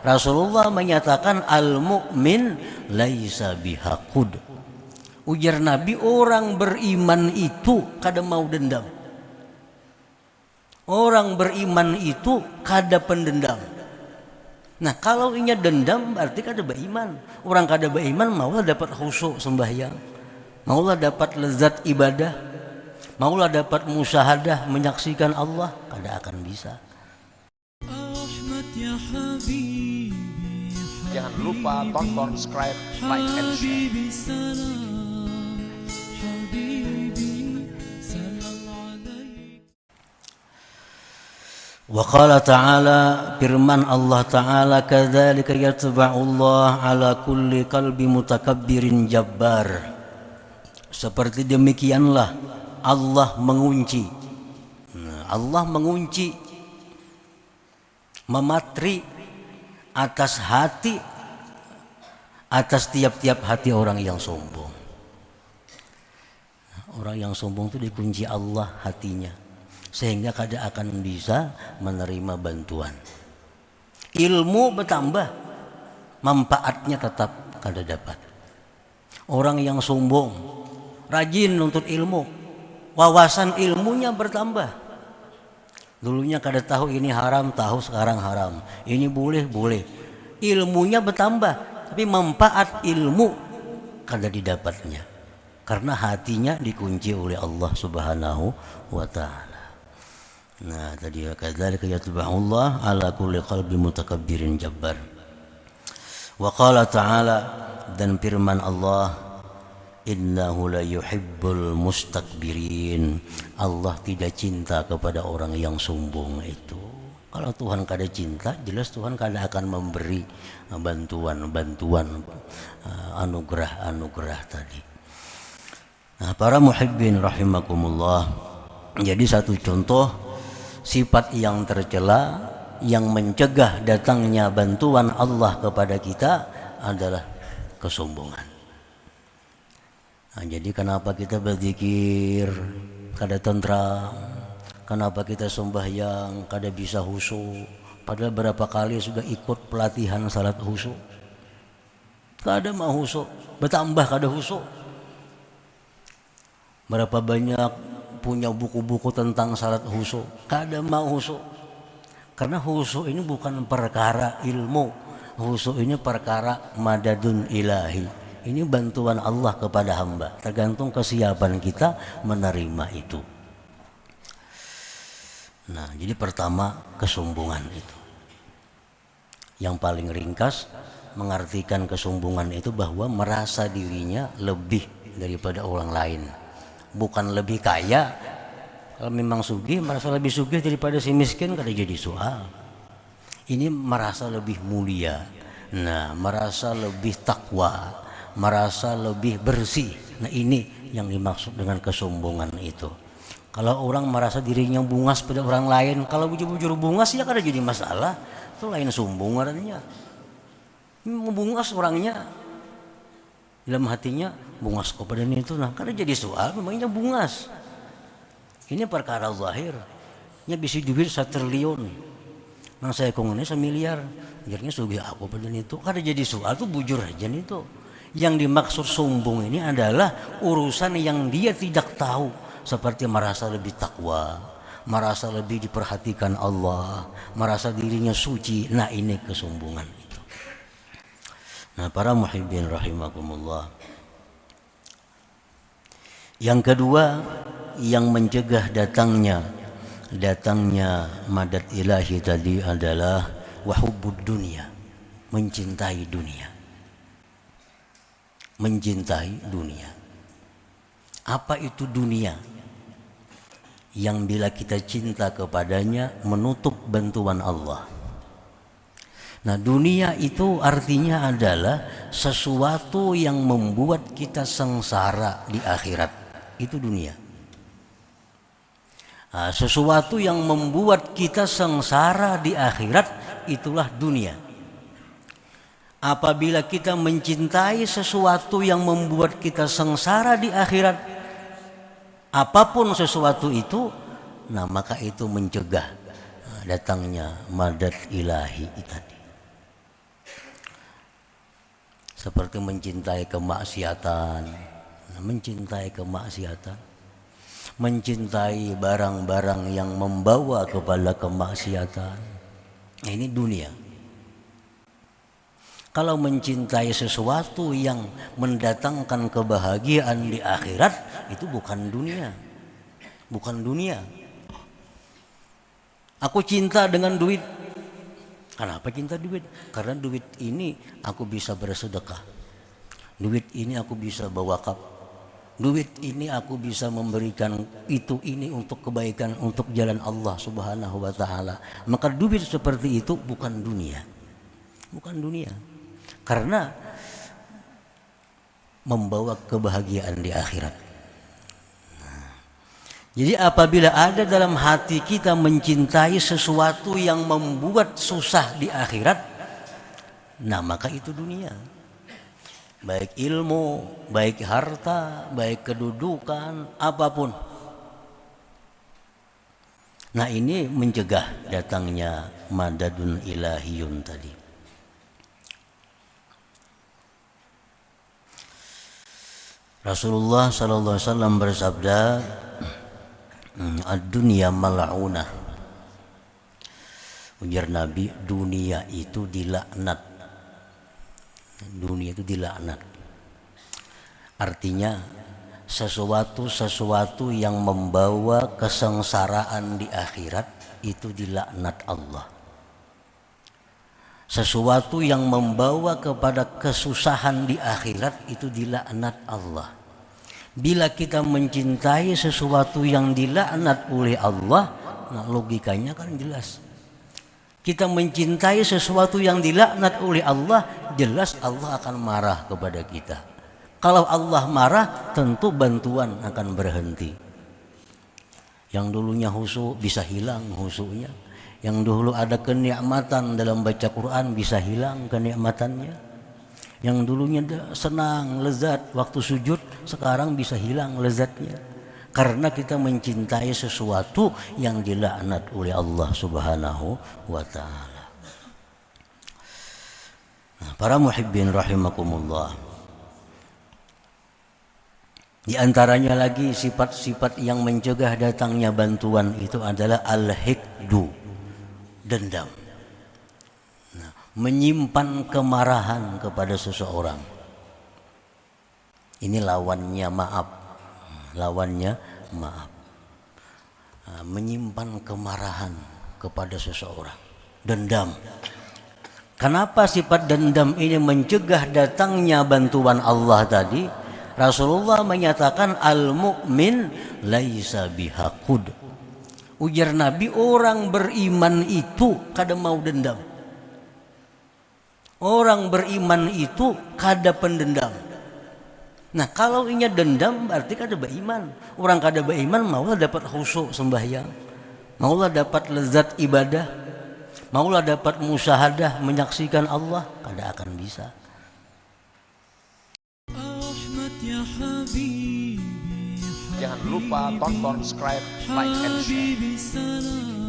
Rasulullah menyatakan al-mu'min laisa bihaqud. Ujar Nabi, orang beriman itu kada mau dendam. Orang beriman itu kada pendendam. Nah, kalau inya dendam berarti kada beriman. Orang kada beriman maulah dapat khusyuk sembahyang, maulah dapat lezat ibadah, maulah dapat musyahadah menyaksikan Allah, kada akan bisa. Jangan lupa tonton, subscribe, like, and share. Wa qala ta'ala, firman Allah Ta'ala, kadzalika yatba'ullah ala kulli qalbi mutakabbirin jabbar. Seperti demikianlah Allah mengunci. Allah mengunci, mematri atas hati, atas tiap-tiap hati orang yang sombong. Orang yang sombong itu dikunci Allah hatinya, sehingga kada akan bisa menerima bantuan. Ilmu bertambah, manfaatnya tetap kada dapat. Orang yang sombong, rajin nuntut ilmu, wawasan ilmunya bertambah. Dulunya kada tahu ini haram, tahu sekarang haram. Ini boleh, boleh. Ilmunya bertambah, tapi manfaat ilmu kada didapatnya, karena hatinya dikunci oleh Allah Subhanahu wa Ta'ala. Nah, tadi kadzalika yatba'ullah ala kulli qalbi mutakabbirin jabbar. Wa qala ta'ala, dan firman Allah, innahu la yuhibbul mustakbirin. Allah tidak cinta kepada orang yang sombong itu. Kalau Tuhan kada cinta, jelas Tuhan kada akan memberi bantuan-bantuan, anugerah-anugerah tadi. Nah, para muhibbin rahimakumullah, jadi satu contoh sifat yang tercela yang mencegah datangnya bantuan Allah kepada kita adalah kesombongan. Nah, jadi kenapa kita berzikir kada tentram, kenapa kita sembahyang kada bisa khusyuk, padahal berapa kali sudah ikut pelatihan salat khusyuk, kada mau khusyuk, bertambah kada khusyuk. Berapa banyak punya buku-buku tentang salat khusyuk, kada mau khusyuk. Karena khusyuk ini bukan perkara ilmu, khusyuk ini perkara madadun ilahi. Ini bantuan Allah kepada hamba, tergantung kesiapan kita menerima itu. Nah, jadi pertama kesombongan itu. Yang paling ringkas mengartikan kesombongan itu bahwa merasa dirinya lebih daripada orang lain. Bukan lebih kaya. Kalau memang sugih, merasa lebih sugih daripada si miskin, kada jadi soal. Ini merasa lebih mulia. Nah, merasa lebih takwa, merasa lebih bersih. Nah, ini yang dimaksud dengan kesombongan itu. Kalau orang merasa dirinya bungas pada orang lain, kalau bujur-bujur bungas ya kada jadi masalah. Itu lain sombong artinya. Bungas orangnya, dalam hatinya bungas kepada itu, nah kada jadi soal, memangnya bungas. Ini perkara zahir. Nya bisa duit 1 triliun. Nang saya kongone 1 miliar. Akhirnya sugih aku pada itu. Kada jadi soal, tuh bujur aja itu. Yang dimaksud sombong ini adalah urusan yang dia tidak tahu, seperti merasa lebih takwa, merasa lebih diperhatikan Allah, merasa dirinya suci. Nah, ini kesombongan itu. Nah, para muhibbin rahimakumullah, yang kedua yang mencegah datangnya madad ilahi tadi adalah wahubbud dunia, mencintai dunia. Mencintai dunia. Apa itu dunia? Yang bila kita cinta kepadanya menutup bantuan Allah. Nah, dunia itu artinya adalah sesuatu yang membuat kita sengsara di akhirat. Itu dunia. Nah, sesuatu yang membuat kita sengsara di akhirat, itulah dunia. Apabila kita mencintai sesuatu yang membuat kita sengsara di akhirat, apapun sesuatu itu, nah maka itu mencegah datangnya madad ilahi tadi. seperti mencintai kemaksiatan, mencintai barang-barang yang membawa kepada kemaksiatan. Nah, ini dunia. Kalau mencintai sesuatu yang mendatangkan kebahagiaan di akhirat, itu bukan dunia. Aku cinta dengan duit. Kenapa cinta duit? Karena duit ini aku bisa bersedekah. Duit ini aku bisa berwakaf. Duit ini aku bisa memberikan ini untuk kebaikan, untuk jalan Allah Subhanahu wa taala. Maka duit seperti itu bukan dunia. Karena membawa kebahagiaan di akhirat. Jadi apabila ada dalam hati kita mencintai sesuatu yang membuat susah di akhirat, nah maka itu dunia. Baik ilmu, baik harta, baik kedudukan, apapun. Nah ini mencegah datangnya madadun ilahiyun tadi. Rasulullah sallallahu alaihi wasallam bersabda, ad-dunya mal'unah. Ujar Nabi, dunia itu dilaknat. Artinya sesuatu yang membawa kesengsaraan di akhirat itu dilaknat Allah. Sesuatu yang membawa kepada kesusahan di akhirat itu dilaknat Allah. Bila kita mencintai sesuatu yang dilaknat oleh Allah, nah logikanya kan jelas. Kita mencintai sesuatu yang dilaknat oleh Allah, jelas Allah akan marah kepada kita. Kalau Allah marah, tentu bantuan akan berhenti. Yang dulunya khusyuk bisa hilang khusyuknya. Yang dulu ada kenikmatan dalam baca Quran bisa hilang kenikmatannya. Yang dulunya senang, lezat waktu sujud, sekarang bisa hilang lezatnya. Karena kita mencintai sesuatu yang dilaknat oleh Allah Subhanahu wa ta'ala. Nah, para muhibbin rahimakumullah. Di antaranya lagi sifat-sifat yang mencegah datangnya bantuan itu adalah al-hikdu, dendam. Nah, menyimpan kemarahan kepada seseorang. Ini lawannya maaf. Nah, menyimpan kemarahan kepada seseorang, dendam. Kenapa sifat dendam ini mencegah datangnya bantuan Allah tadi? Rasulullah menyatakan al-mu'min laisa bihaqud. Ujar Nabi, orang beriman itu kada mau dendam. Orang beriman itu kada pendendam. Nah kalau inya dendam berarti kada beriman. Orang kada beriman maulah dapat khusyuk sembahyang, maulah dapat lezat ibadah, maulah dapat musyahadah menyaksikan Allah, kada akan bisa. Jangan lupa tonton, subscribe, like, and share.